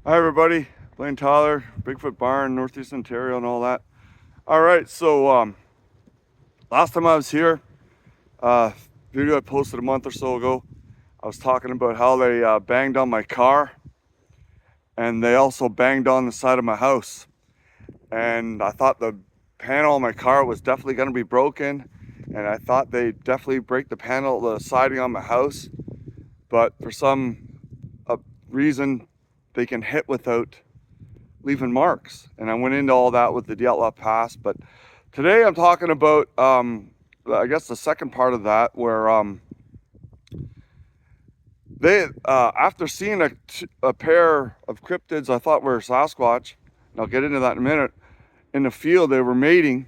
Hi everybody, Blaine Tyler, Bigfoot Barn, Northeast Ontario and all that. Alright, so last time I was here, video I posted a month or so ago, I was talking about how they banged on my car and they also banged on the side of my house. And I thought the panel on my car was definitely going to be broken, and I thought they'd definitely break the siding on my house, but for some reason they can hit without leaving marks, and I went into all that with the DLF pass. But today I'm talking about I guess the second part of that, where they after seeing a pair of cryptids I thought were Sasquatch, and I'll get into that in a minute, in the field. They were mating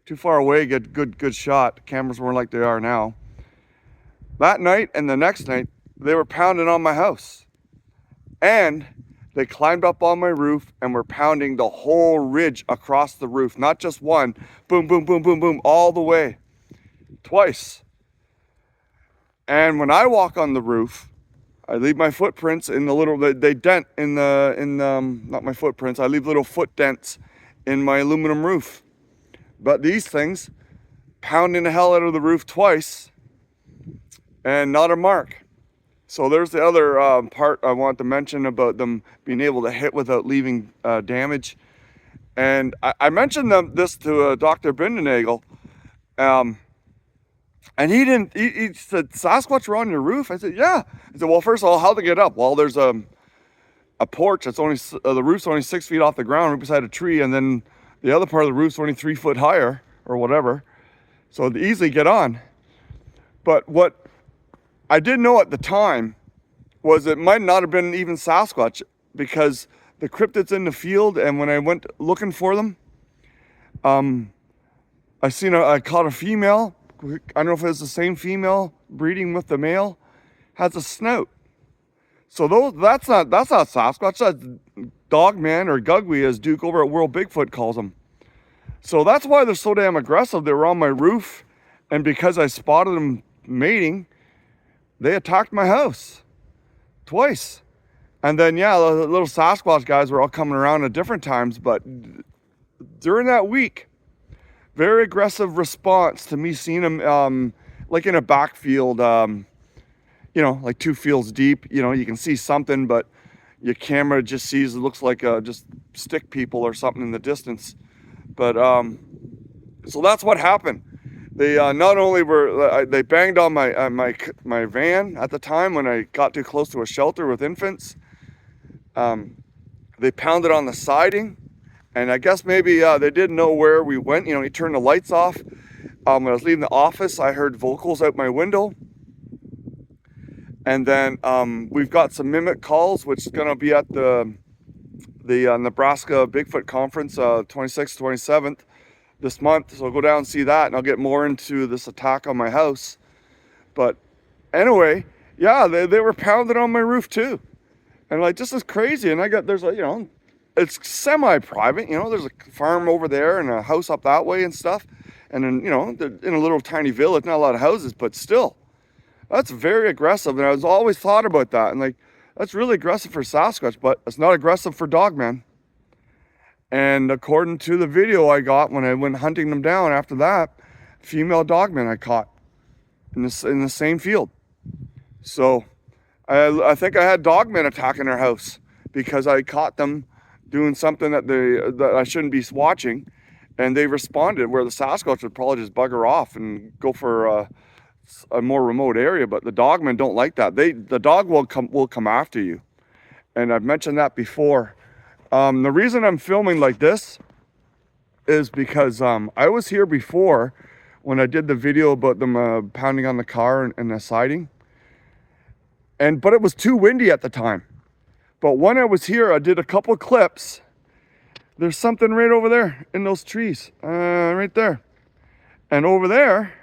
too far away, get good shot. Cameras weren't like they are now. That night and the next night they were pounding on my house, and they climbed up on my roof and were pounding the whole ridge across the roof. Not just one, boom, boom, boom, boom, boom, all the way, twice. And when I walk on the roof, I leave my footprints in the little, they dent in not my footprints, I leave little foot dents in my aluminum roof. But these things pounding the hell out of the roof twice and not a mark. So there's the other part I want to mention about them being able to hit without leaving damage. And I mentioned this to Dr. Bindenagel, and he said, Sasquatch were on your roof? I said, yeah. He said, well, first of all, how'd they get up? Well, there's a porch that's only, the roof's only 6 feet off the ground, right beside a tree, and then the other part of the roof's only 3 foot higher, or whatever. So they easily get on. But what I didn't know at the time was it might not have been even Sasquatch, because the cryptids in the field, and when I went looking for them, I caught a female. I don't know if it was the same female breeding with the male, has a snout. So that's not Sasquatch, that's Dogman, or Gugwe, as Duke over at World Bigfoot calls them. So that's why they're so damn aggressive. They were on my roof, and because I spotted them mating, they attacked my house twice. And then, yeah, the little Sasquatch guys were all coming around at different times, but during that week, very aggressive response to me seeing them like in a backfield, like 2 fields deep. You can see something, but your camera just sees, it looks like just stick people or something in the distance. But so that's what happened. They not only were they banged on my van at the time when I got too close to a shelter with infants. They pounded on the siding, and I guess maybe they didn't know where we went. He turned the lights off. When I was leaving the office, I heard vocals out my window. And then we've got some mimic calls, which is going to be at the Nebraska Bigfoot Conference, 26th, 27th. This month, so I'll go down and see that, and I'll get more into this attack on my house. But anyway, yeah, they were pounding on my roof too, and like, this is crazy. And there's it's semi-private, there's a farm over there and a house up that way and stuff, and then in a little tiny village, not a lot of houses, but still, that's very aggressive. And I was always thought about that, and like, that's really aggressive for Sasquatch, but it's not aggressive for Dogman. And according to the video I got when I went hunting them down after that, female Dogman I caught in the same field. So I think I had Dogman attacking their house because I caught them doing something that I shouldn't be watching, and they responded, where the Sasquatch would probably just bugger off and go for a more remote area. But the Dogmen don't like that. The dog will come after you, and I've mentioned that before. The reason I'm filming like this is because I was here before when I did the video about them pounding on the car and the siding. But it was too windy at the time. But when I was here, I did a couple clips. There's something right over there in those trees, right there. And over there,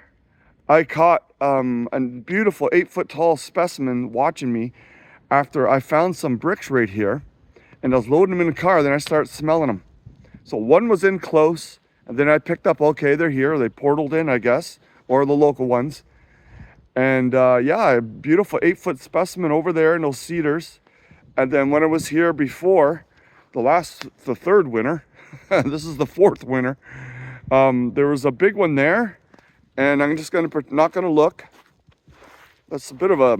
I caught a beautiful 8-foot tall specimen watching me after I found some bricks right here. And I was loading them in the car, then I started smelling them. So one was in close, and then I picked up, okay, they're here. They portaled in, I guess, or the local ones. And yeah, a beautiful 8-foot specimen over there in those cedars. And then when I was here before, the third winter, this is the fourth winter, there was a big one there, and I'm just not gonna look. That's a bit of a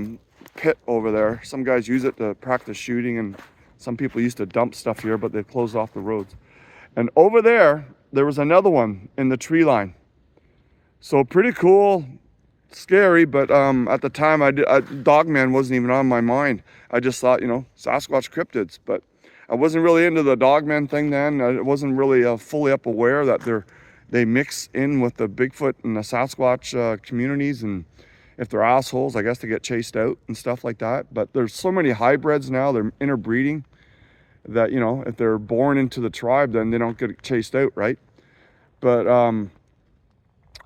pit over there. Some guys use it to practice shooting, and some people used to dump stuff here, but they've closed off the roads. And over there, there was another one in the tree line. So pretty cool, scary, but at the time, Dogman wasn't even on my mind. I just thought, you know, Sasquatch cryptids, but I wasn't really into the Dogman thing then. I wasn't really fully up aware that they mix in with the Bigfoot and the Sasquatch communities, and if they're assholes, I guess they get chased out and stuff like that. But there's so many hybrids now, they're interbreeding, that, you know, if they're born into the tribe, then they don't get chased out, right? But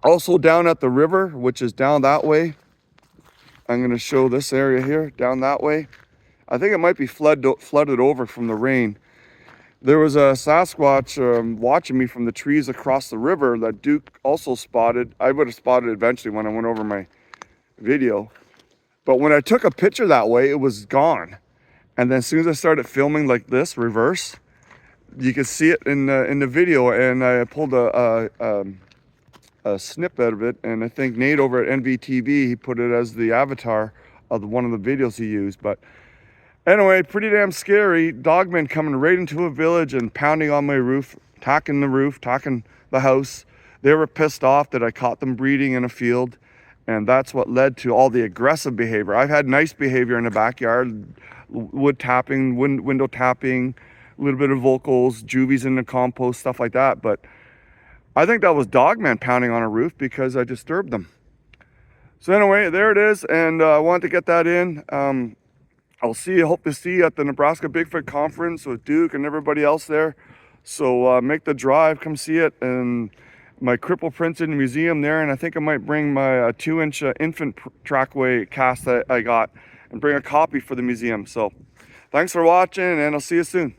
also down at the river, which is down that way, I'm going to show this area here, down that way. I think it might be flooded over from the rain. There was a Sasquatch watching me from the trees across the river that Duke also spotted. I would have spotted eventually when I went over my video. But when I took a picture that way, it was gone. And then as soon as I started filming like this, reverse, you could see it in the video, and I pulled a snippet of it, and I think Nate over at NVTV, he put it as the avatar of one of the videos he used. But anyway, pretty damn scary. Dogmen coming right into a village and pounding on my roof, attacking the roof, attacking the house. They were pissed off that I caught them breeding in a field, and that's what led to all the aggressive behavior. I've had nice behavior in the backyard, wood tapping, window tapping, a little bit of vocals, juvies in the compost, stuff like that. But I think that was Dogman pounding on a roof because I disturbed them. So anyway, there it is, and I wanted to get that in. Hope to see you at the Nebraska Bigfoot Conference with Duke and everybody else there. So make the drive, come see it, and my cripple prints in the museum there, and I think I might bring my 2-inch infant trackway cast that I got and bring a copy for the museum. So thanks for watching, and I'll see you soon.